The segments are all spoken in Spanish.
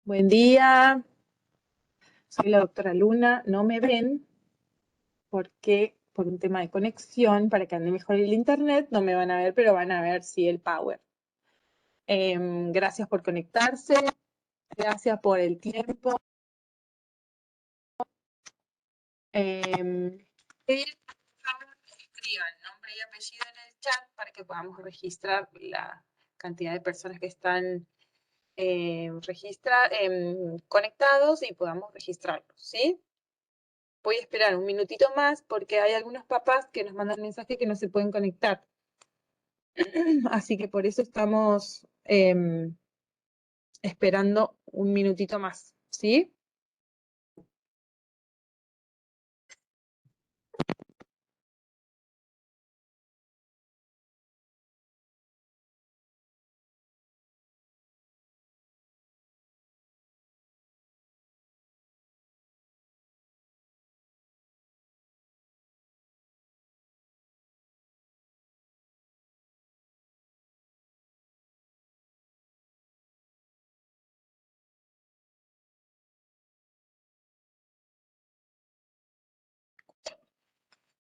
Buen día, soy la doctora Luna. No me ven porque por un tema de conexión, para que ande mejor el internet, no me van a ver, pero van a ver sí el power. Gracias por conectarse, gracias por el tiempo. Pedir que por favor escriban nombre y apellido en el chat para que podamos registrar la cantidad de personas que están conectados y podamos registrarlos, ¿sí? Voy a esperar un minutito más porque hay algunos papás que nos mandan mensajes que no se pueden conectar. Así que por eso estamos esperando un minutito más, ¿sí?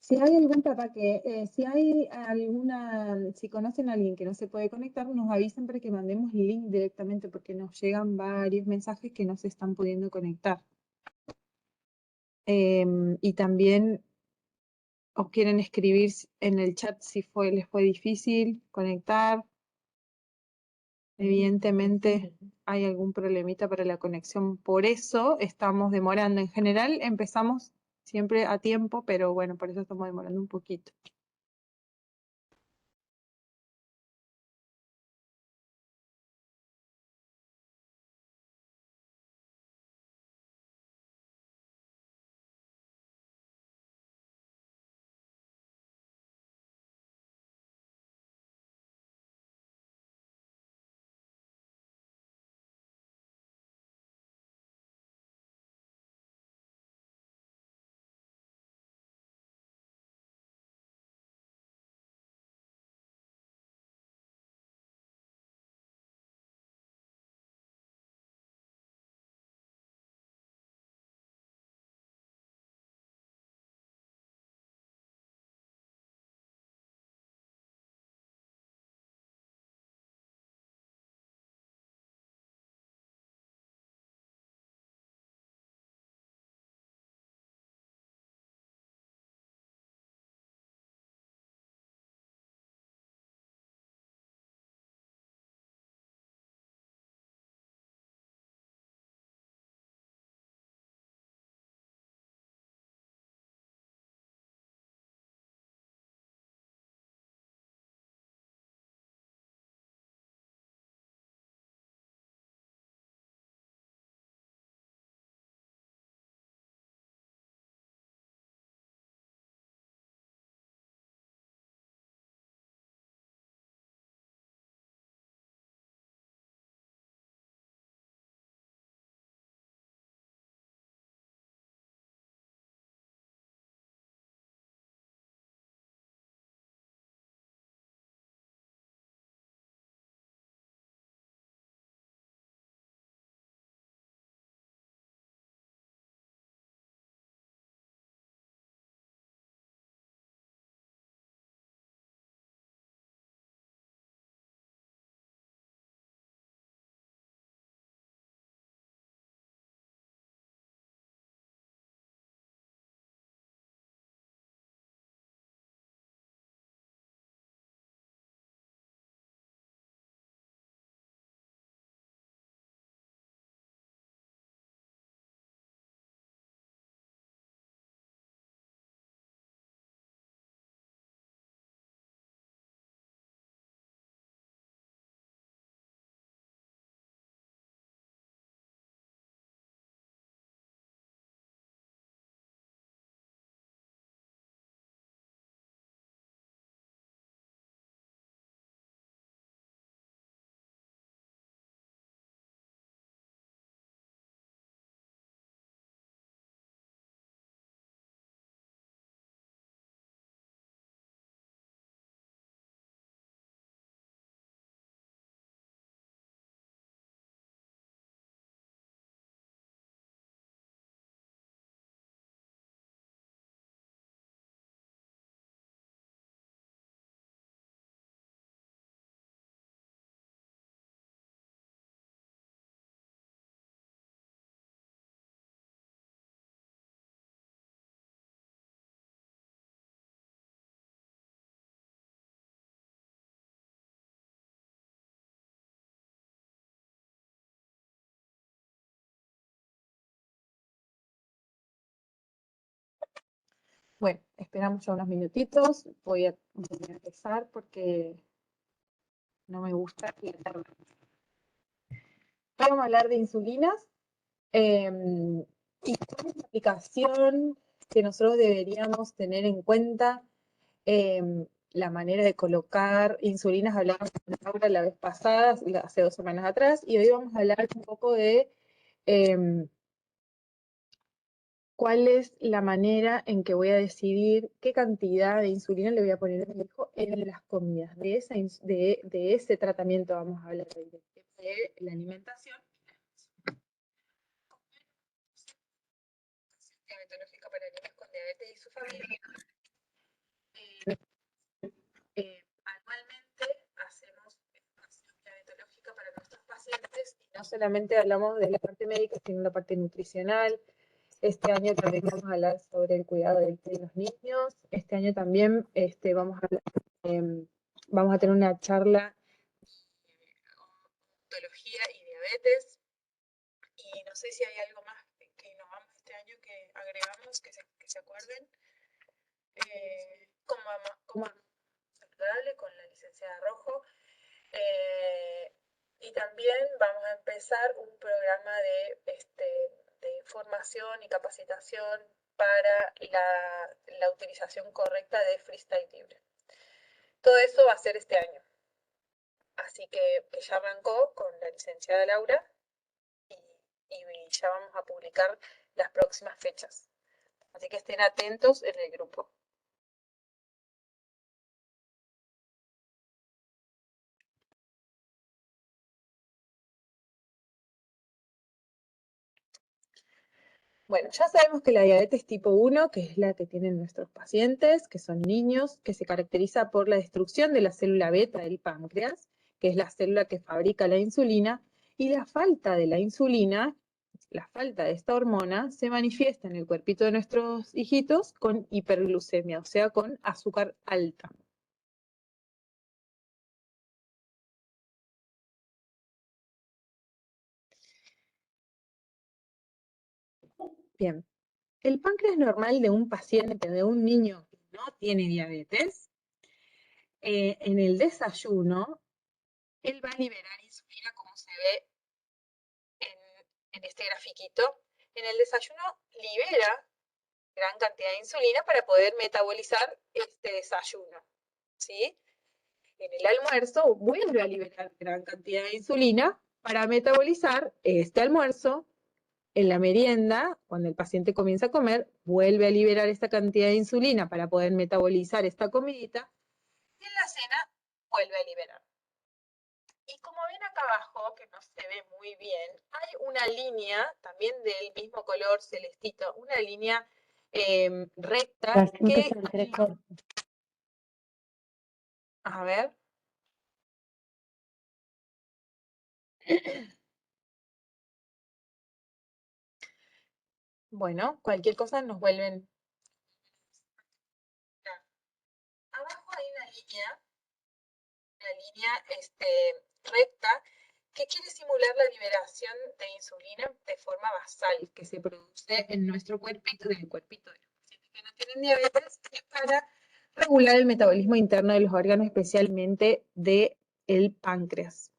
Si hay algún papá que, si conocen a alguien que no se puede conectar, nos avisan para que mandemos el link directamente porque nos llegan varios mensajes que no se están pudiendo conectar. Y también os quieren escribir en el chat si les fue difícil conectar. Evidentemente hay algún problemita para la conexión, por eso estamos demorando. En general empezamos siempre a tiempo, pero bueno, por eso estamos demorando un poquito. Bueno, esperamos ya unos minutitos. Voy a empezar porque no me gusta que tarde. Vamos a hablar de insulinas y cuál es la aplicación que nosotros deberíamos tener en cuenta. La manera de colocar insulinas, hablamos de Laura la vez pasada, hace 2 semanas atrás, y hoy vamos a hablar un poco de cuál es la manera en que voy a decidir qué cantidad de insulina le voy a poner a mi hijo en las comidas. De ese tratamiento vamos a hablar hoy, de la alimentación. Diabetológica para niños con diabetes y su familia. Anualmente hacemos educación diabetológica para nuestros pacientes y no solamente hablamos de la parte médica, sino la parte nutricional. Este año también vamos a hablar sobre el cuidado de los niños. Este año también vamos a tener una charla de odontología y diabetes. Y no sé si hay algo más que innovamos este año que agregamos, que se acuerden. Como saludable con la licenciada Rojo. Y también vamos a empezar un programa de formación y capacitación para la utilización correcta de Freestyle Libre. Todo eso va a ser este año. Así que ya arrancó con la licenciada Laura y ya vamos a publicar las próximas fechas. Así que estén atentos en el grupo. Bueno, ya sabemos que la diabetes tipo 1, que es la que tienen nuestros pacientes, que son niños, que se caracteriza por la destrucción de la célula beta del páncreas, que es la célula que fabrica la insulina, y la falta de la insulina, la falta de esta hormona, se manifiesta en el cuerpito de nuestros hijitos con hiperglucemia, o sea, con azúcar alta. Bien, el páncreas normal de un paciente, de un niño que no tiene diabetes, en el desayuno, él va a liberar insulina como se ve en este grafiquito. En el desayuno libera gran cantidad de insulina para poder metabolizar este desayuno, ¿sí? En el almuerzo vuelve a liberar gran cantidad de insulina para metabolizar este almuerzo. En la merienda, cuando el paciente comienza a comer, vuelve a liberar esta cantidad de insulina para poder metabolizar esta comidita. Y en la cena vuelve a liberar. Y como ven acá abajo, que no se ve muy bien, hay una línea, también del mismo color celestito, una línea recta que... A ver. Bueno, cualquier cosa nos vuelven... Abajo hay una línea recta que quiere simular la liberación de insulina de forma basal que se produce en nuestro cuerpito, en el cuerpito de los pacientes que no tienen diabetes, es para regular el metabolismo interno de los órganos, especialmente del páncreas,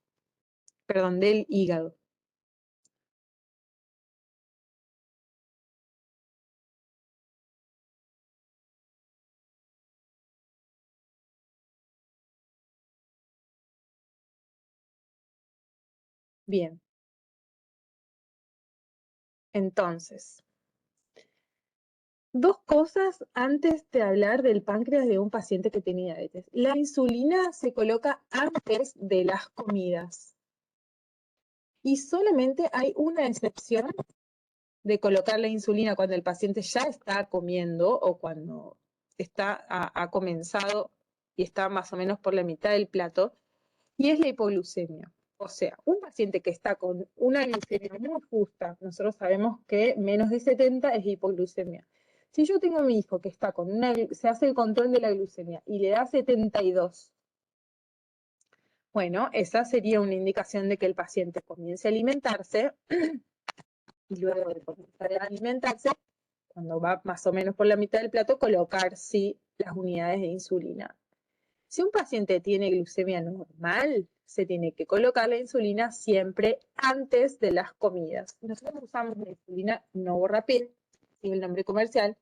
perdón, del hígado. Bien. Entonces, dos cosas antes de hablar del páncreas de un paciente que tiene diabetes. La insulina se coloca antes de las comidas. Y solamente hay una excepción de colocar la insulina cuando el paciente ya está comiendo o cuando ha comenzado y está más o menos por la mitad del plato, y es la hipoglucemia. O sea, un paciente que está con una glucemia muy justa, nosotros sabemos que menos de 70 es hipoglucemia. Si yo tengo a mi hijo que está con se hace el control de la glucemia y le da 72, bueno, esa sería una indicación de que el paciente comience a alimentarse y luego de comenzar a alimentarse, cuando va más o menos por la mitad del plato, colocar sí las unidades de insulina. Si un paciente tiene glucemia normal, se tiene que colocar la insulina siempre antes de las comidas. Nosotros usamos la insulina Novorapid, y el nombre comercial,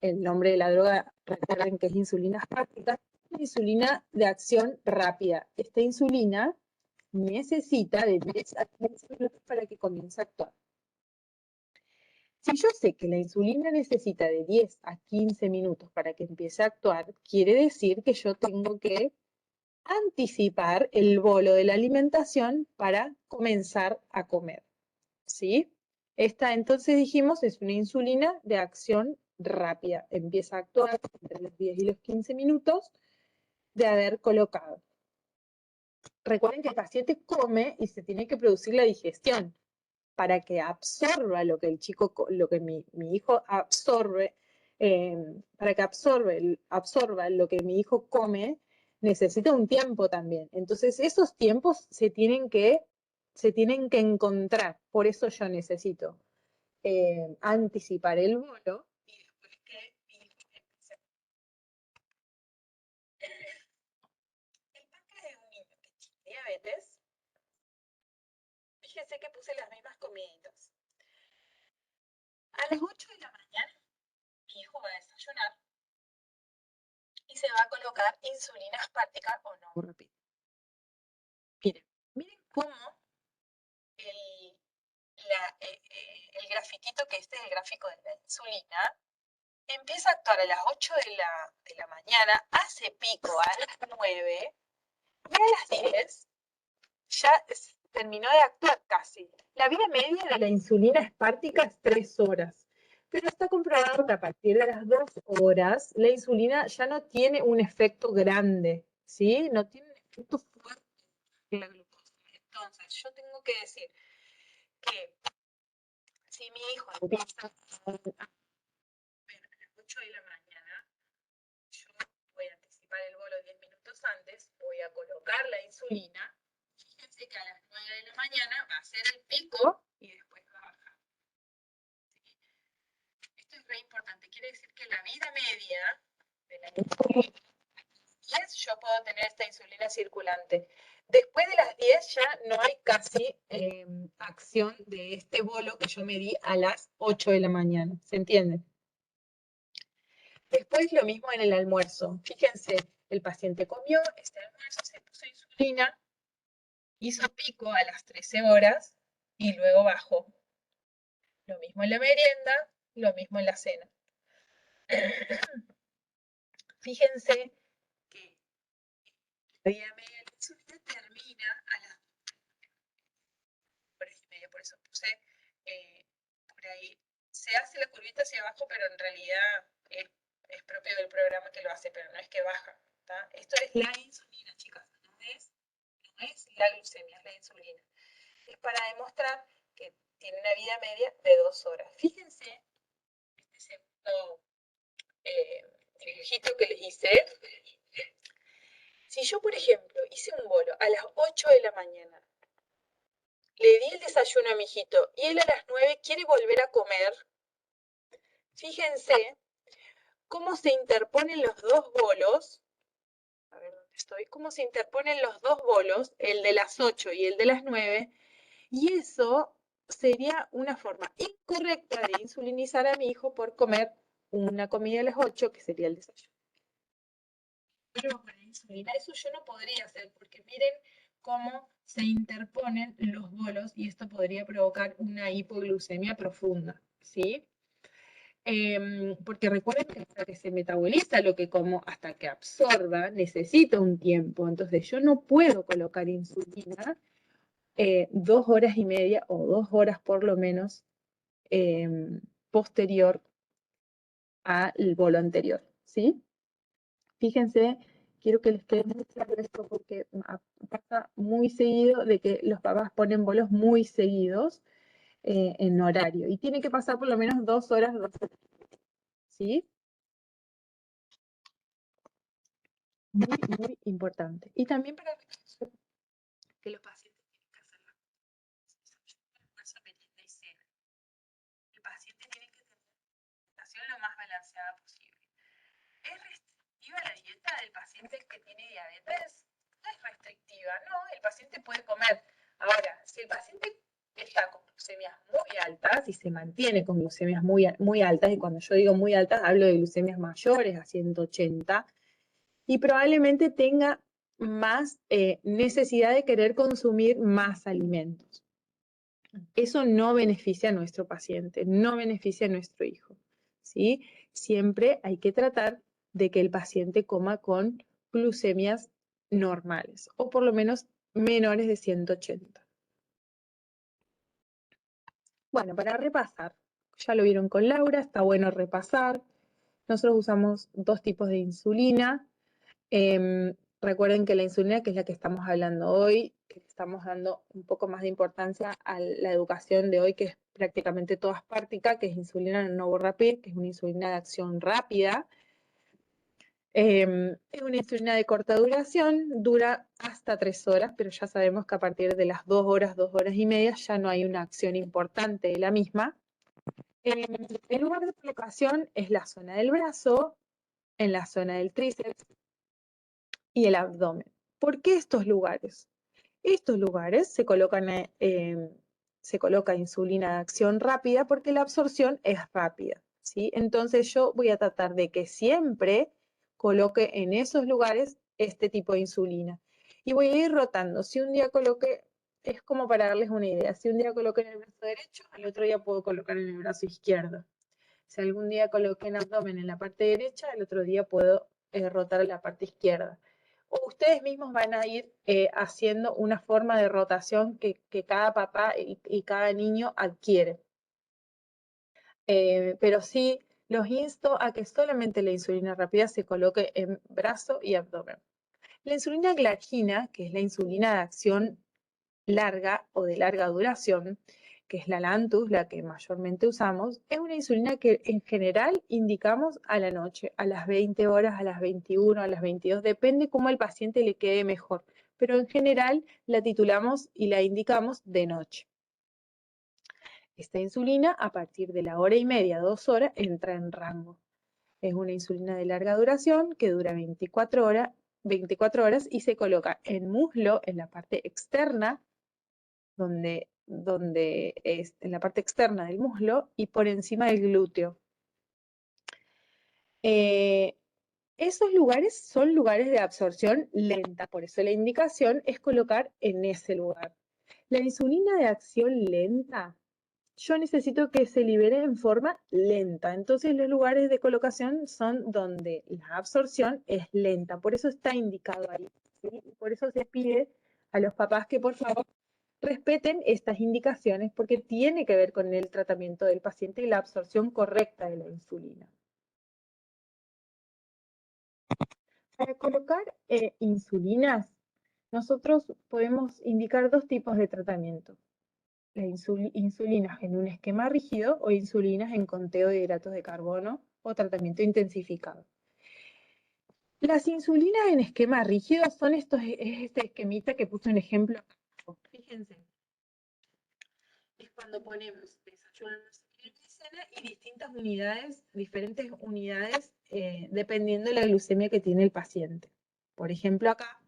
el nombre de la droga, recuerden que es insulina aspartica, insulina de acción rápida. Esta insulina necesita de 10 a 15 minutos para que comience a actuar. Si yo sé que la insulina necesita de 10 a 15 minutos para que empiece a actuar, quiere decir que yo tengo que anticipar el bolo de la alimentación para comenzar a comer, ¿sí? Esta, entonces dijimos, es una insulina de acción rápida. Empieza a actuar entre los 10 y los 15 minutos de haber colocado. Recuerden que el paciente come y se tiene que producir la digestión para que absorba lo que el chico, lo que mi hijo absorbe, para que absorba lo que mi hijo come, necesita un tiempo también. Entonces, esos tiempos se tienen que encontrar. Por eso yo necesito anticipar el bolo y después que mi hijo empiece. El páncreas de un niño que tiene diabetes, fíjense que puse las mismas comiditas. A las 8 de la mañana, mi hijo va a desayunar y se va a colocar insulina aspartica o Novorapid. Miren cómo el, el grafiquito, que este es el gráfico de la insulina, empieza a actuar a las 8 de la mañana, hace pico a las 9 y a las 10 ya terminó de actuar casi. La vida media de la insulina aspartica es 3 horas. Pero está comprobado que a partir de las 2 horas la insulina ya no tiene un efecto grande, ¿sí? No tiene un efecto fuerte en la glucosa. Entonces, yo tengo que decir que si mi hijo empieza a ver a las 8 de la mañana, yo voy a anticipar el bolo 10 minutos antes, voy a colocar la insulina. Fíjense que a las 9 de la mañana va a ser el pico y después va a bajar. ¿Sí? Esto es re importante. Quiere decir que la vida media de la insulina, yo puedo tener esta insulina circulante. Después de las 10 ya no hay casi acción de este bolo que yo me di a las 8 de la mañana. ¿Se entiende? Después lo mismo en el almuerzo. Fíjense, el paciente comió, este almuerzo se puso insulina, hizo pico a las 13 horas y luego bajó. Lo mismo en la merienda, lo mismo en la cena. Fíjense que la vida media de la insulina termina a las 2 horas y media, por eso puse por ahí. Se hace la curvita hacia abajo, pero en realidad es propio del programa que lo hace, pero no es que baja. ¿Tá? Esto es la insulina, chicas, no es la glucemia, es la insulina. Es para demostrar que tiene una vida media de 2 horas. Fíjense, este segundo dibujito que les hice. Si yo, por ejemplo, hice un bolo a las 8 de la mañana, le di el desayuno a mi hijito y él a las 9 quiere volver a comer, fíjense cómo se interponen los dos bolos. A ver dónde estoy. Cómo se interponen los dos bolos, el de las 8 y el de las 9, y eso sería una forma incorrecta de insulinizar a mi hijo por comer una comida a las 8, que sería el desayuno. Pero con la insulina, eso yo no podría hacer, porque miren cómo se interponen los bolos y esto podría provocar una hipoglucemia profunda, ¿sí? Porque recuerden que hasta que se metaboliza lo que como, hasta que absorba, necesita un tiempo. Entonces yo no puedo colocar insulina 2 horas y media o 2 horas por lo menos posterior al bolo anterior, ¿sí? Fíjense, quiero que les quede muy claro esto porque pasa muy seguido de que los papás ponen bolos muy seguidos en horario y tiene que pasar por lo menos 2 horas, ¿sí? Muy, muy importante. Y también para que los pacientes tienen que hacer la almuerzo, merienda y cena. El paciente tiene que tener balanceada posible. ¿Es restrictiva la dieta del paciente que tiene diabetes? No es restrictiva, no, el paciente puede comer. Ahora, si el paciente está con glucemias muy altas y se mantiene con glucemias muy altas, y cuando yo digo muy altas hablo de glucemias mayores a 180, y probablemente tenga más necesidad de querer consumir más alimentos. Eso no beneficia a nuestro paciente, no beneficia a nuestro hijo, ¿sí? Siempre hay que tratar de que el paciente coma con glucemias normales, o por lo menos menores de 180. Bueno, para repasar, ya lo vieron con Laura, está bueno repasar. Nosotros usamos dos tipos de insulina. Recuerden que la insulina, que es la que estamos hablando hoy, que estamos dando un poco más de importancia a la educación de hoy, que es prácticamente toda aspartica, que es insulina Novorapid, que es una insulina de acción rápida. Es una insulina de corta duración, dura hasta 3 horas, pero ya sabemos que a partir de las 2 horas y media, ya no hay una acción importante de la misma. El lugar de colocación es la zona del brazo, en la zona del tríceps y el abdomen. ¿Por qué estos lugares? Estos lugares se coloca insulina de acción rápida porque la absorción es rápida, ¿sí? Entonces yo voy a tratar de que siempre coloque en esos lugares este tipo de insulina. Y voy a ir rotando. Si un día coloque, es como para darles una idea, si un día coloque en el brazo derecho, al otro día puedo colocar en el brazo izquierdo. Si algún día coloqué en abdomen en la parte derecha, el otro día puedo rotar en la parte izquierda. O ustedes mismos van a ir haciendo una forma de rotación que cada papá y cada niño adquiere. Pero sí, los insto a que solamente la insulina rápida se coloque en brazo y abdomen. La insulina glargina, que es la insulina de acción larga o de larga duración, que es la Lantus, la que mayormente usamos, es una insulina que en general indicamos a la noche, a las 20 horas, a las 21, a las 22, depende cómo al paciente le quede mejor, pero en general la titulamos y la indicamos de noche. Esta insulina, a partir de la hora y media, 2 horas, entra en rango. Es una insulina de larga duración que dura 24 horas y se coloca en muslo, en la parte externa, donde es en la parte externa del muslo y por encima del glúteo. Esos lugares son lugares de absorción lenta, por eso la indicación es colocar en ese lugar. La insulina de acción lenta, yo necesito que se libere en forma lenta, entonces los lugares de colocación son donde la absorción es lenta, por eso está indicado ahí, ¿sí? Por eso se pide a los papás que por favor respeten estas indicaciones porque tiene que ver con el tratamiento del paciente y la absorción correcta de la insulina. Para colocar insulinas, nosotros podemos indicar dos tipos de tratamiento. Insulinas en un esquema rígido o insulinas en conteo de hidratos de carbono o tratamiento intensificado. Las insulinas en esquema rígido son es este esquemita que puse un ejemplo acá. Fíjense. Es cuando ponemos desayunos y distintas unidades, diferentes unidades, dependiendo de la glucemia que tiene el paciente. Por ejemplo, acá,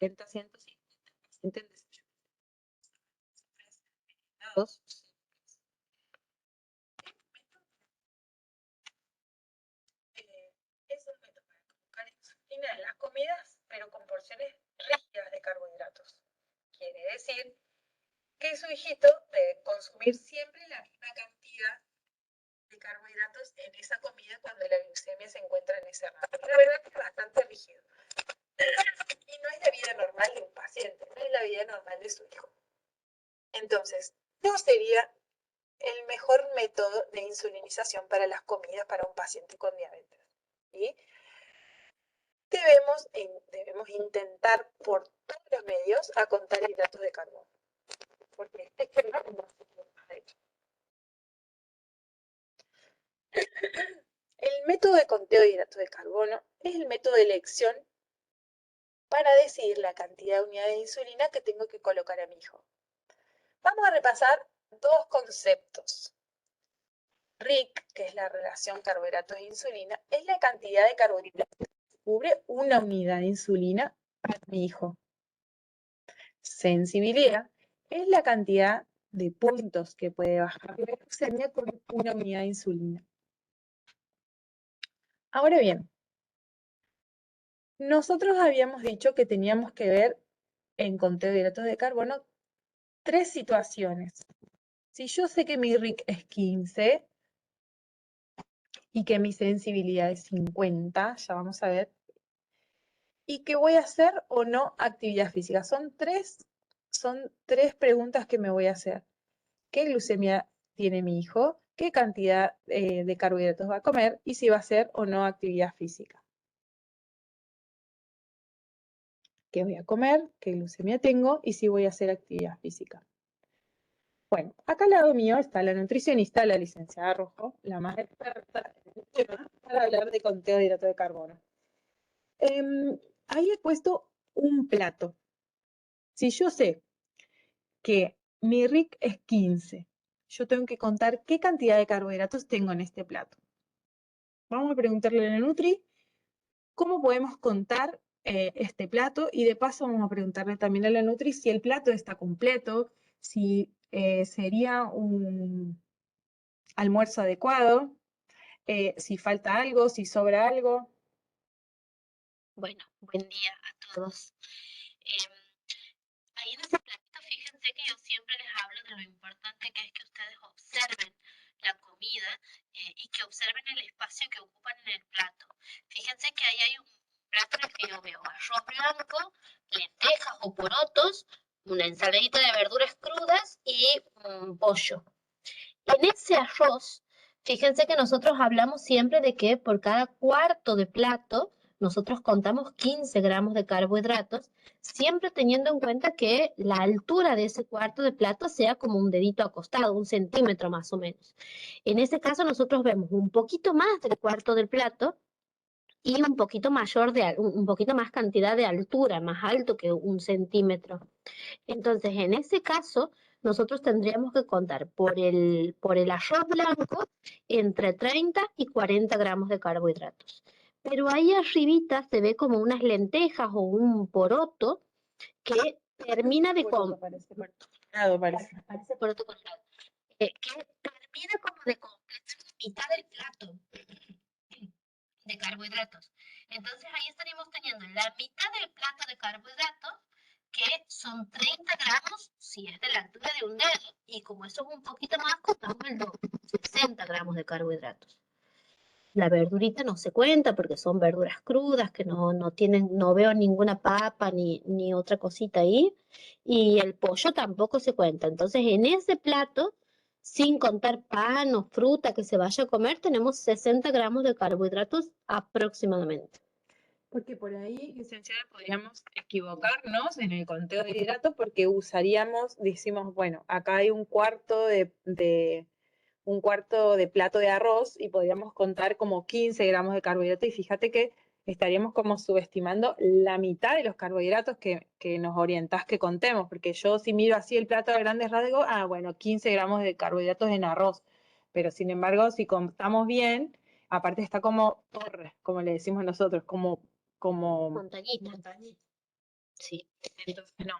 70, 150, el paciente en desayuno. Es un método para colocar insulina en las comidas, pero con porciones rígidas de carbohidratos. Quiere decir que su hijito debe consumir siempre la misma cantidad de carbohidratos en esa comida cuando la glucemia se encuentra en ese rango. La verdad que es bastante rígido. Y no es la vida normal de un paciente, no es la vida normal de su hijo. Entonces, no sería el mejor método de insulinización para las comidas para un paciente con diabetes. ¿Sí? Debemos intentar por todos los medios a contar hidratos de carbono. Porque este es el método de conteo de hidratos de carbono es el método de elección para decidir la cantidad de unidades de insulina que tengo que colocar a mi hijo. Vamos a repasar dos conceptos. RIC, que es la relación carbohidratos e insulina, es la cantidad de carbohidratos que cubre una unidad de insulina para mi hijo. Sensibilidad es la cantidad de puntos que puede bajar la glucemia con una unidad de insulina. Ahora bien, nosotros habíamos dicho que teníamos que ver en conteo de hidratos de carbono 3 situaciones. Si yo sé que mi RIC es 15 y que mi sensibilidad es 50, ya vamos a ver, y que voy a hacer o no actividad física. Son tres preguntas que me voy a hacer. ¿Qué glucemia tiene mi hijo? ¿Qué cantidad de carbohidratos va a comer? Y si va a hacer o no actividad física. ¿Qué voy a comer? ¿Qué glucemia tengo? Y si voy a hacer actividad física. Bueno, acá al lado mío está la nutricionista, la licenciada Rojo, la más experta en el tema para hablar de conteo de hidrato de carbono. Ahí he puesto un plato. Si yo sé que mi RIC es 15, yo tengo que contar qué cantidad de carbohidratos tengo en este plato. Vamos a preguntarle a la Nutri cómo podemos contar este plato y de paso vamos a preguntarle también a la Nutri si el plato está completo, si sería un almuerzo adecuado, si falta algo, si sobra algo. Bueno, buen día a todos. Ahí en ese platito, fíjense que yo siempre les hablo de lo importante que es que ustedes observen la comida y que observen el espacio que ocupan en el plato. Fíjense que ahí hay un plato en el que yo veo arroz blanco, lentejas o porotos, una ensaladita de verduras crudas y pollo. En ese arroz, fíjense que nosotros hablamos siempre de que por cada cuarto de plato nosotros contamos 15 gramos de carbohidratos, siempre teniendo en cuenta que la altura de ese cuarto de plato sea como un dedito acostado, 1 centímetro más o menos. En ese caso nosotros vemos un poquito más del cuarto del plato y un poquito mayor un poquito más cantidad de altura, más alto que 1 centímetro. Entonces, en ese caso, nosotros tendríamos que contar por el arroz blanco entre 30 y 40 gramos de carbohidratos. Pero ahí arribita se ve como unas lentejas o un poroto que termina de parece poroto cortado, que termina como de completar la mitad del plato de carbohidratos. Entonces ahí estaríamos teniendo la mitad del plato de carbohidratos, que son 30 gramos, si es de la altura de un dedo, y como eso es un poquito más, contamos el doble, 60 gramos de carbohidratos. La verdurita no se cuenta porque son verduras crudas que no tienen, no veo ninguna papa ni otra cosita ahí. Y el pollo tampoco se cuenta. Entonces, en ese plato, sin contar pan o fruta que se vaya a comer, tenemos 60 gramos de carbohidratos aproximadamente. Porque por ahí, licenciada, podríamos equivocarnos en el conteo de hidratos porque usaríamos, decimos, bueno, acá hay un cuarto de plato de arroz y podríamos contar como 15 gramos de carbohidratos y fíjate que estaríamos como subestimando la mitad de los carbohidratos que nos orientás que contemos, porque yo si miro así el plato a grandes rasgos, bueno, 15 gramos de carbohidratos en arroz, pero sin embargo, si contamos bien, aparte está como torre, como le decimos nosotros, como Montañita. Sí. entonces no.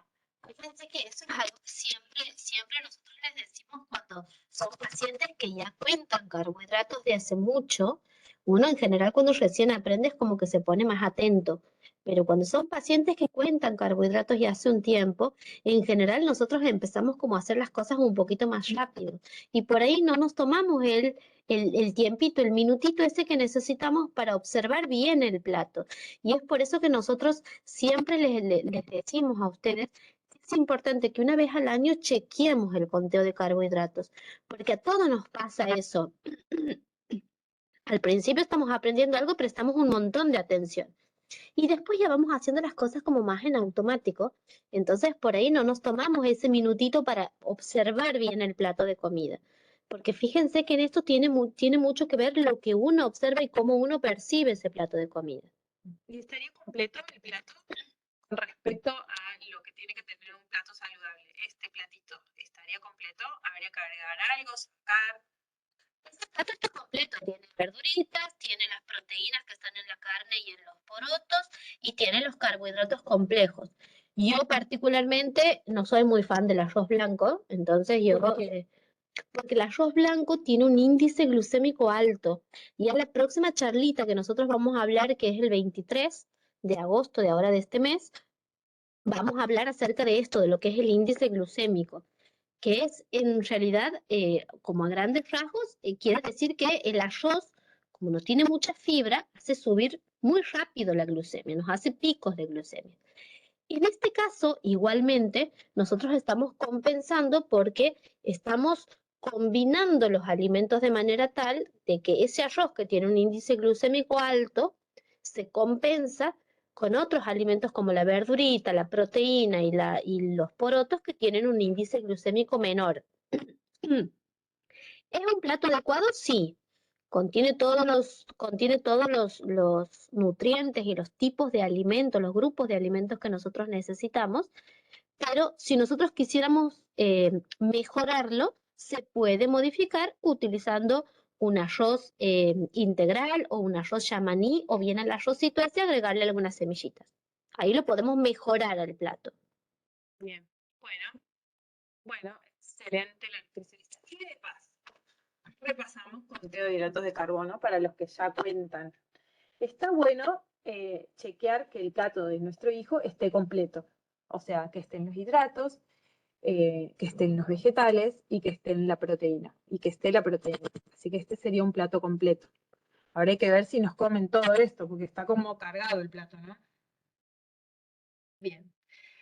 Fíjense que eso es algo que siempre nosotros les decimos cuando son pacientes que ya cuentan carbohidratos de hace mucho. Uno en general cuando recién aprende es como que se pone más atento, pero cuando son pacientes que cuentan carbohidratos ya hace un tiempo, en general nosotros empezamos como a hacer las cosas un poquito más rápido y por ahí no nos tomamos el tiempito, el minutito ese que necesitamos para observar bien el plato. Y es por eso que nosotros siempre les decimos a ustedes es importante que una vez al año chequeemos el conteo de carbohidratos, porque a todos nos pasa eso. Al principio estamos aprendiendo algo, prestamos un montón de atención. Y después ya vamos haciendo las cosas como más en automático. Entonces por ahí no nos tomamos ese minutito para observar bien el plato de comida. Porque fíjense que en esto tiene mucho que ver lo que uno observa y cómo uno percibe ese plato de comida. ¿Y estaría completo el plato? Con respecto a lo que tiene que tener un plato saludable, este platito estaría completo, habría que agregar algo, sacar. Ese plato está completo, tiene verduritas, tiene las proteínas que están en la carne y en los porotos, y tiene los carbohidratos complejos. Yo particularmente no soy muy fan del arroz blanco, entonces porque el arroz blanco tiene un índice glucémico alto. Y a la próxima charlita que nosotros vamos a hablar, que es el 23 de agosto de ahora de este mes, vamos a hablar acerca de esto, de lo que es el índice glucémico, que es en realidad, como a grandes rasgos, quiere decir que el arroz, como no tiene mucha fibra, hace subir muy rápido la glucemia, nos hace picos de glucemia. En este caso, igualmente, nosotros estamos compensando porque estamos combinando los alimentos de manera tal de que ese arroz que tiene un índice glucémico alto se compensa con otros alimentos como la verdurita, la proteína y los porotos que tienen un índice glucémico menor. ¿Es un plato adecuado? Sí. Contiene todos los nutrientes y los tipos de alimentos, los grupos de alimentos que nosotros necesitamos, pero si nosotros quisiéramos mejorarlo, se puede modificar utilizando un arroz integral o un arroz yamaní o bien al arrocito ese agregarle algunas semillitas. Ahí lo podemos mejorar al plato. Bien, bueno, excelente la nutricionista. Y de paso, repasamos conteo de hidratos de carbono para los que ya cuentan. Está bueno chequear que el plato de nuestro hijo esté completo, o sea, que estén los hidratos, que estén los vegetales y que esté la proteína, Así que este sería un plato completo. Ahora hay que ver si nos comen todo esto, porque está como cargado el plato, ¿no? Bien.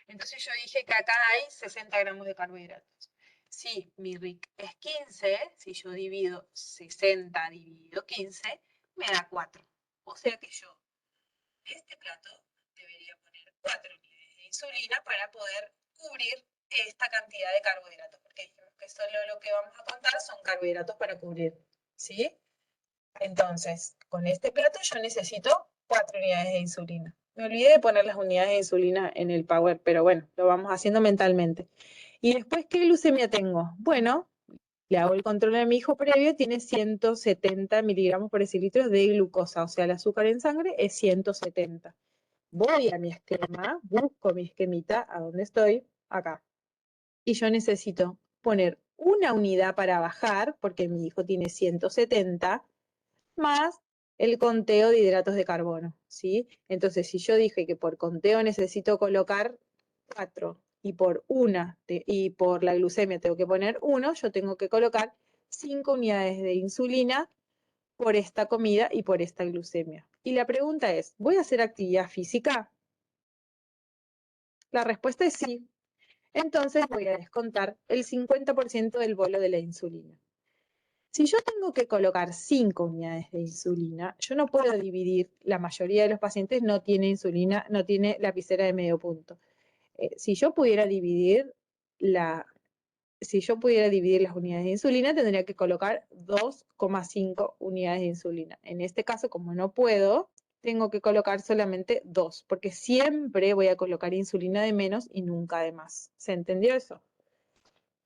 Entonces yo dije que acá hay 60 gramos de carbohidratos. Si mi RIC es 15, si yo divido 60 dividido 15, me da 4. O sea que yo, este plato, debería poner 4 unidades de insulina para poder cubrir esta cantidad de carbohidratos, porque dijimos que solo lo que vamos a contar son carbohidratos para cubrir, ¿sí? Entonces, con este plato yo necesito 4 unidades de insulina. Me olvidé de poner las unidades de insulina en el Power, pero bueno, lo vamos haciendo mentalmente. Y después, ¿qué glucemia tengo? Bueno, le hago el control a mi hijo previo, tiene 170 miligramos por decilitro de glucosa, o sea, el azúcar en sangre es 170. Voy a mi esquema, busco mi esquemita, ¿a dónde estoy? Acá. Y yo necesito poner una unidad para bajar, porque mi hijo tiene 170, más el conteo de hidratos de carbono, ¿sí? Entonces, si yo dije que por conteo necesito colocar 4 y por la glucemia tengo que poner 1, yo tengo que colocar 5 unidades de insulina por esta comida y por esta glucemia. Y la pregunta es, ¿voy a hacer actividad física? La respuesta es sí. Entonces voy a descontar el 50% del bolo de la insulina. Si yo tengo que colocar 5 unidades de insulina, yo no puedo dividir, la mayoría de los pacientes no tiene insulina, no tiene lapicera de medio punto. Si yo pudiera dividir las unidades de insulina, tendría que colocar 2,5 unidades de insulina. En este caso, como no puedo, tengo que colocar solamente 2, porque siempre voy a colocar insulina de menos y nunca de más. ¿Se entendió eso?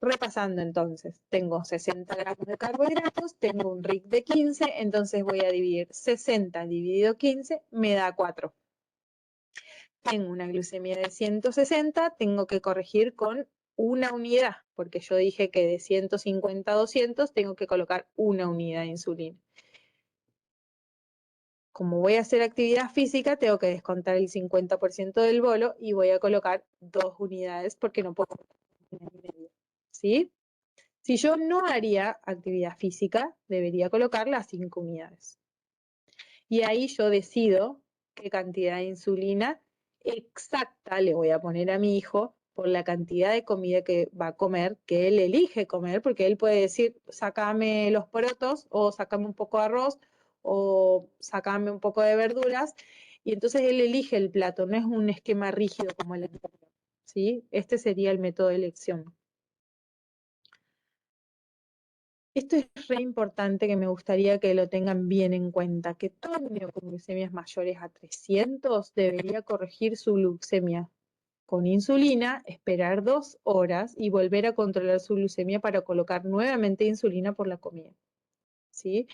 Repasando entonces, tengo 60 gramos de carbohidratos, tengo un RIC de 15, entonces voy a dividir 60 dividido 15, me da 4. Tengo una glucemia de 160, tengo que corregir con una unidad, porque yo dije que de 150 a 200 tengo que colocar una unidad de insulina. Como voy a hacer actividad física, tengo que descontar el 50% del bolo y voy a colocar 2 unidades porque no puedo colocar una y media, ¿sí? Si yo no haría actividad física, debería colocar las 5 unidades. Y ahí yo decido qué cantidad de insulina exacta le voy a poner a mi hijo por la cantidad de comida que va a comer, que él elige comer, porque él puede decir, sácame los porotos, o sácame un poco de arroz, o sácame un poco de verduras, y entonces él elige el plato, no es un esquema rígido como el anterior, ¿sí? Este sería el método de elección. Esto es re importante que me gustaría que lo tengan bien en cuenta, que todo niño con glucemias mayores a 300 debería corregir su glucemia con insulina, esperar 2 horas y volver a controlar su glucemia para colocar nuevamente insulina por la comida. ¿sí?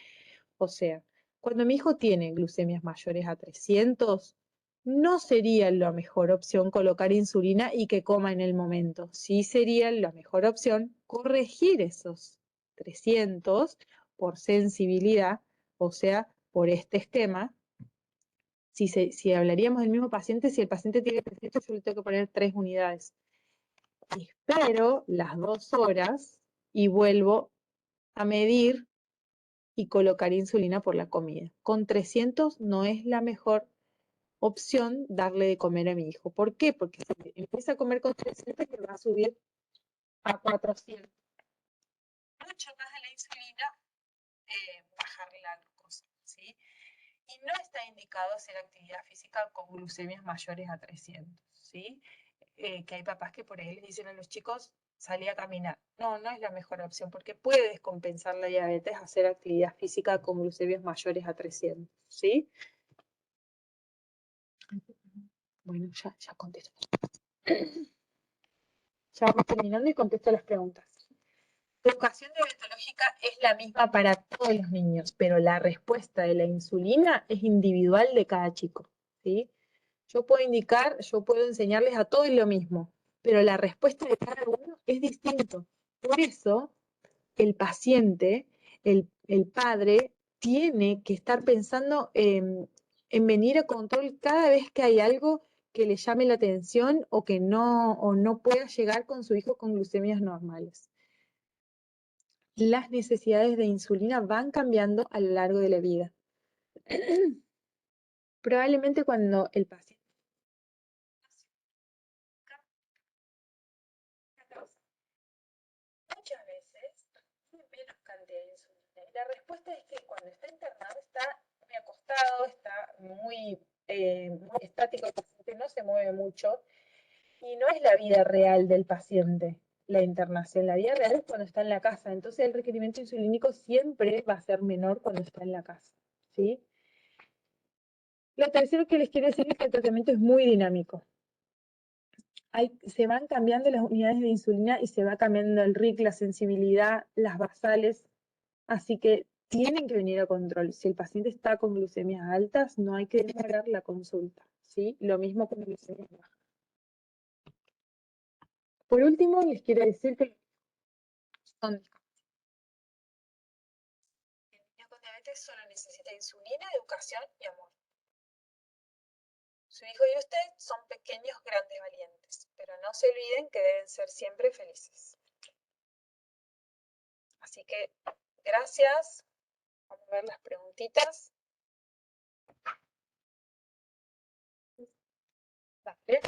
O sea, cuando mi hijo tiene glucemias mayores a 300, no sería la mejor opción colocar insulina y que coma en el momento. Sí sería la mejor opción corregir esos 300 por sensibilidad, o sea, por este esquema. Si hablaríamos del mismo paciente, si el paciente tiene 300, yo le tengo que poner 3 unidades. Espero las 2 horas y vuelvo a medir y colocar insulina por la comida. Con 300 no es la mejor opción darle de comer a mi hijo. ¿Por qué? Porque si empieza a comer con 300, le va a subir a 400. Mucho más de la insulina, bajar la glucosa, ¿sí? Y no está indicado hacer actividad física con glucemias mayores a 300, ¿sí? Que hay papás que por ahí les dicen a los chicos, salí a caminar. No, no es la mejor opción porque puede descompensar la diabetes hacer actividad física con glucemias mayores a 300, ¿sí? Bueno, ya contesto. Ya vamos terminando y contesto las preguntas. La educación diabetológica es la misma para todos los niños, pero la respuesta de la insulina es individual de cada chico, ¿sí? Yo puedo enseñarles a todos lo mismo, pero la respuesta de cada uno es distinto. Por eso, el paciente, el padre, tiene que estar pensando en venir a control cada vez que hay algo que le llame la atención o que no pueda llegar con su hijo con glucemias normales. Las necesidades de insulina van cambiando a lo largo de la vida. Probablemente cuando el paciente muchas veces menos cantidad de insulina. Y la respuesta es que cuando está internado está muy acostado, está muy estático, el paciente no se mueve mucho y no es la vida real del paciente la internación. La vida real es cuando está en la casa. Entonces el requerimiento insulínico siempre va a ser menor cuando está en la casa, ¿sí? Lo tercero que les quiero decir es que el tratamiento es muy dinámico. Se van cambiando las unidades de insulina y se va cambiando el RIC, la sensibilidad, las basales, así que tienen que venir a control. Si el paciente está con glucemias altas, no hay que demorar la consulta, ¿sí? Lo mismo con glucemias bajas. Por último, les quiero decir que son el niño con diabetes solo necesita insulina, educación y amor. Su hijo y usted son pequeños grandes valientes, pero no se olviden que deben ser siempre felices. Así que, gracias. Vamos a ver las preguntitas. Dale.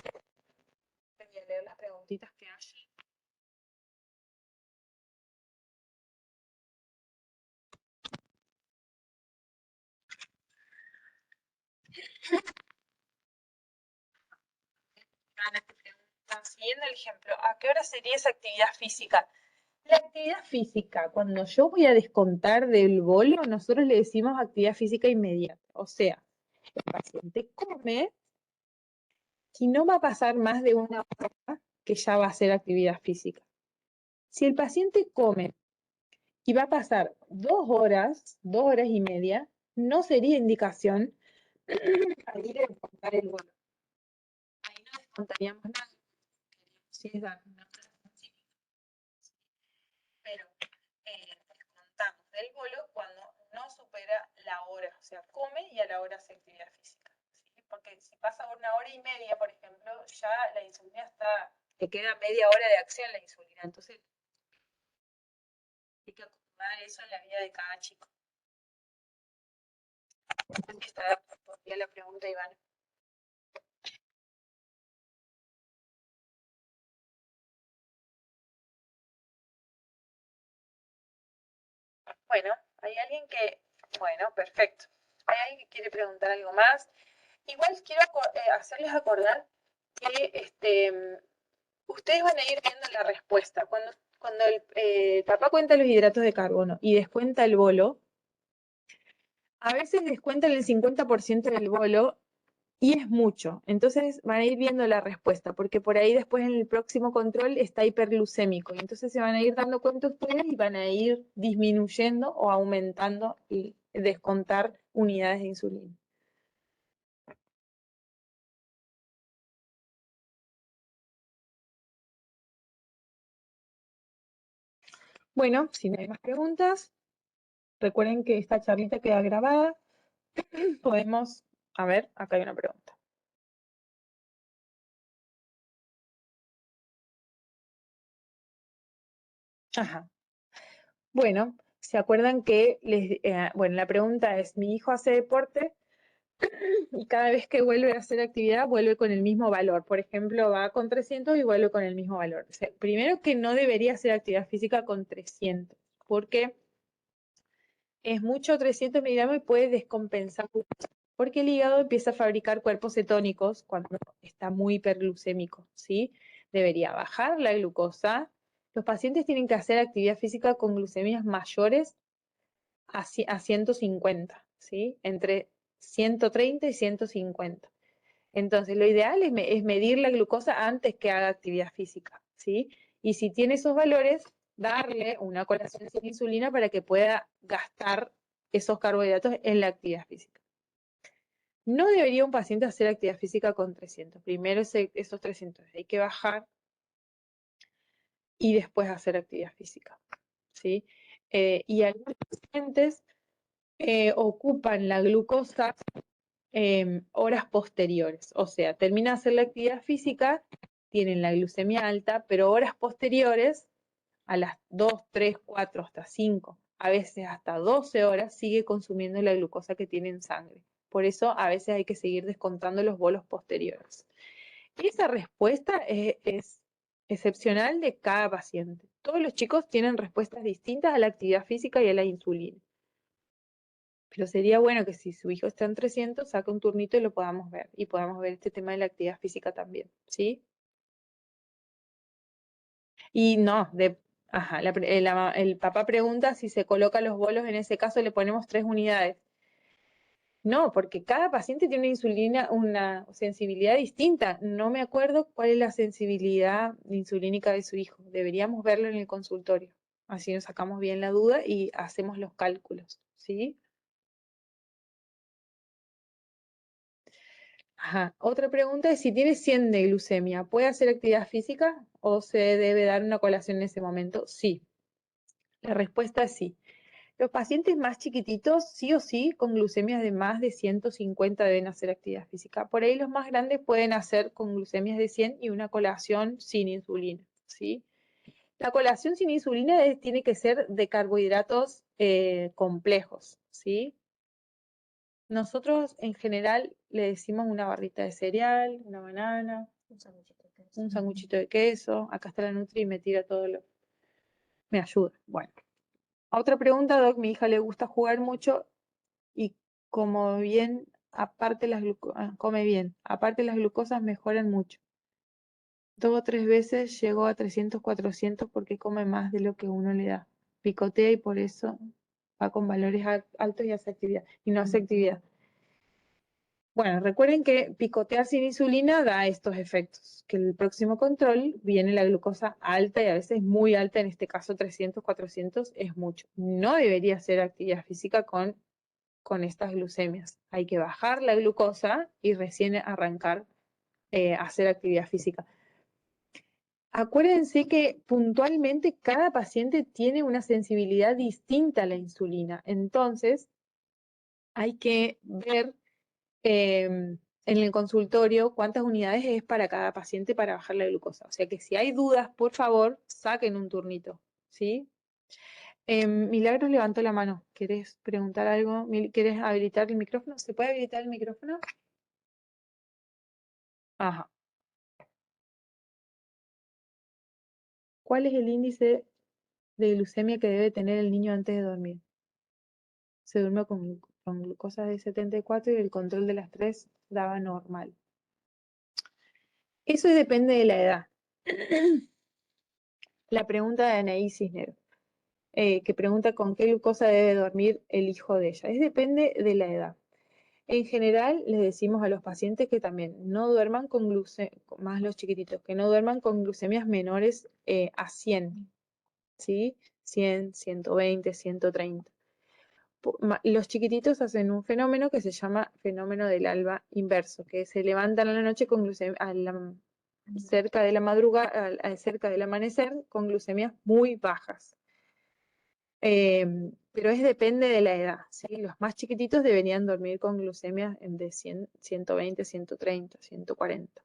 Voy a leer las preguntitas que hay. Ana te pregunta, siguiendo el ejemplo, ¿a qué hora sería esa actividad física? La actividad física, cuando yo voy a descontar del bolo, nosotros le decimos actividad física inmediata. O sea, el paciente come y no va a pasar más de una hora que ya va a hacer actividad física. Si el paciente come y va a pasar 2 horas y media, no sería indicación para ir a descontar el bolo. Ahí no descontaríamos nada. Sí, es dar una pero descontamos del bolo cuando no supera la hora, o sea, come y a la hora hace actividad física. ¿Sí? Porque si pasa 1 hora y media, por ejemplo, ya la insulina te queda media hora de acción la insulina, entonces hay que acomodar eso en la vida de cada chico. Esta respondía la pregunta, Iván. Bueno, hay alguien que, bueno, perfecto. ¿Hay alguien que quiere preguntar algo más? Igual quiero hacerles acordar que ustedes van a ir viendo la respuesta. Cuando el papá cuenta los hidratos de carbono y descuenta el bolo, a veces descuentan el 50% del bolo y es mucho. Entonces van a ir viendo la respuesta, porque por ahí después en el próximo control está hiperglucémico. Y entonces se van a ir dando cuenta ustedes y van a ir disminuyendo o aumentando y descontar unidades de insulina. Bueno, si no hay más preguntas, recuerden que esta charlita queda grabada. Podemos, a ver, acá hay una pregunta. Ajá. Bueno, ¿se acuerdan que bueno, la pregunta es, mi hijo hace deporte y cada vez que vuelve a hacer actividad vuelve con el mismo valor? Por ejemplo, va con 300 y vuelve con el mismo valor. O sea, primero que no debería hacer actividad física con 300, porque es mucho 300 miligramos y puede descompensar, porque el hígado empieza a fabricar cuerpos cetónicos cuando está muy hiperglucémico, ¿sí? Debería bajar la glucosa. Los pacientes tienen que hacer actividad física con glucemias mayores a 150, ¿sí? Entre 130 y 150. Entonces, lo ideal es medir la glucosa antes que haga actividad física, ¿sí? Y si tiene esos valores, darle una colación sin insulina para que pueda gastar esos carbohidratos en la actividad física. No debería un paciente hacer actividad física con 300. Primero esos 300 hay que bajar y después hacer actividad física, ¿sí? Y algunos pacientes ocupan la glucosa horas posteriores. O sea, termina de hacer la actividad física, tienen la glucemia alta, pero horas posteriores, a las 2, 3, 4, hasta 5, a veces hasta 12 horas, sigue consumiendo la glucosa que tiene en sangre. Por eso a veces hay que seguir descontando los bolos posteriores. Esa respuesta es excepcional de cada paciente. Todos los chicos tienen respuestas distintas a la actividad física y a la insulina. Pero sería bueno que si su hijo está en 300, saque un turnito y lo podamos ver. Y podamos ver este tema de la actividad física también, ¿sí? Y no, ajá, el papá pregunta si se coloca los bolos, en ese caso le ponemos 3 unidades. No, porque cada paciente tiene una sensibilidad distinta. No me acuerdo cuál es la sensibilidad insulínica de su hijo. Deberíamos verlo en el consultorio. Así nos sacamos bien la duda y hacemos los cálculos, ¿sí? Ajá. Otra pregunta es si tiene 100 de glucemia, ¿puede hacer actividad física o se debe dar una colación en ese momento? Sí. La respuesta es sí. Los pacientes más chiquititos, sí o sí, con glucemias de más de 150 deben hacer actividad física. Por ahí los más grandes pueden hacer con glucemias de 100 y una colación sin insulina, ¿sí? La colación sin insulina tiene que ser de carbohidratos complejos, ¿sí? Nosotros en general le decimos una barrita de cereal, una banana, un sanguchito de queso. Acá está la Nutri y me tira todo lo... Me ayuda. Bueno. Otra pregunta, Doc. Mi hija le gusta jugar mucho y como bien, aparte come bien. Aparte las glucosas mejoran mucho. 2 o 3 veces llegó a 300, 400 porque come más de lo que uno le da. Picotea y por eso va con valores altos y hace actividad. Y no hace actividad. Bueno, recuerden que picotear sin insulina da estos efectos, que el próximo control viene la glucosa alta y a veces muy alta, en este caso 300, 400 es mucho. No debería hacer actividad física con estas glucemias. Hay que bajar la glucosa y recién arrancar a hacer actividad física. Acuérdense que puntualmente cada paciente tiene una sensibilidad distinta a la insulina, entonces hay que ver en el consultorio cuántas unidades es para cada paciente para bajar la glucosa. O sea que si hay dudas, por favor, saquen un turnito, ¿sí? Milagros levantó la mano. ¿Querés preguntar algo? ¿Querés habilitar el micrófono? ¿Se puede habilitar el micrófono? Ajá. ¿Cuál es el índice de glucemia que debe tener el niño antes de dormir? Se durmió con glucosa de 74 y el control de las 3 daba normal. Eso depende de la edad. La pregunta de Anaí Cisneros, que pregunta con qué glucosa debe dormir el hijo de ella. Depende de la edad. En general, les decimos a los pacientes que también no duerman con más los chiquititos, que no duerman con glucemias menores a 100, ¿sí? 100, 120, 130. Los chiquititos hacen un fenómeno que se llama fenómeno del alba inverso, que se levantan a la noche con cerca de la madrugada, cerca del amanecer, con glucemias muy bajas. Pero depende de la edad, ¿sí? Los más chiquititos deberían dormir con glucemias de 100, 120, 130, 140.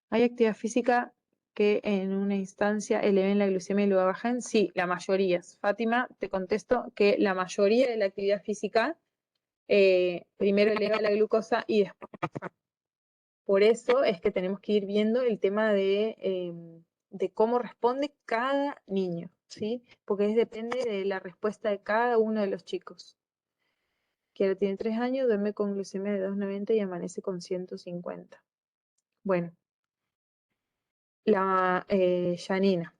¿Hay actividad física que en una instancia eleven la glucemia y luego bajen? Sí, la mayoría. Fátima, te contesto que la mayoría de la actividad física primero eleva la glucosa y después. Por eso es que tenemos que ir viendo el tema de cómo responde cada niño, ¿sí? Porque depende de la respuesta de cada uno de los chicos. Kiara tiene 3 años, duerme con glucemia de 290 y amanece con 150. Bueno, la Janina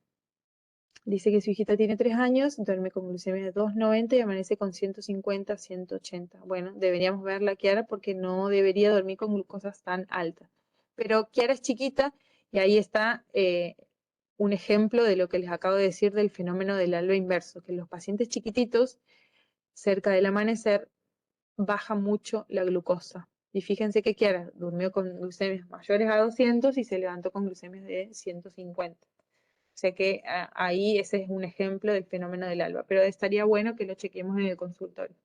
dice que su hijita tiene 3 años, duerme con glucemia de 290 y amanece con 150, 180. Bueno, deberíamos verla, Kiara, porque no debería dormir con glucosas tan altas. Pero Kiara es chiquita y ahí está un ejemplo de lo que les acabo de decir del fenómeno del alba inverso, que los pacientes chiquititos, cerca del amanecer, baja mucho la glucosa. Y fíjense que Kiara durmió con glucemias mayores a 200 y se levantó con glucemias de 150. O sea que ahí ese es un ejemplo del fenómeno del alba, pero estaría bueno que lo chequemos en el consultorio.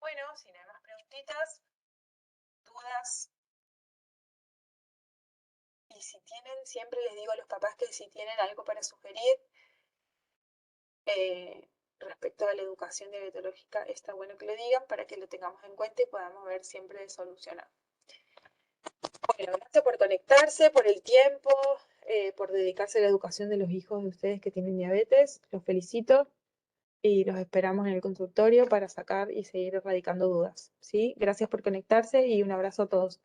Bueno, si no hay más preguntitas, dudas. Y si tienen, siempre les digo a los papás que si tienen algo para sugerir respecto a la educación diabetológica, está bueno que lo digan para que lo tengamos en cuenta y podamos ver siempre de solucionar. Bueno, gracias por conectarse, por el tiempo, por dedicarse a la educación de los hijos de ustedes que tienen diabetes. Los felicito y los esperamos en el consultorio para sacar y seguir erradicando dudas. ¿Sí? Gracias por conectarse y un abrazo a todos.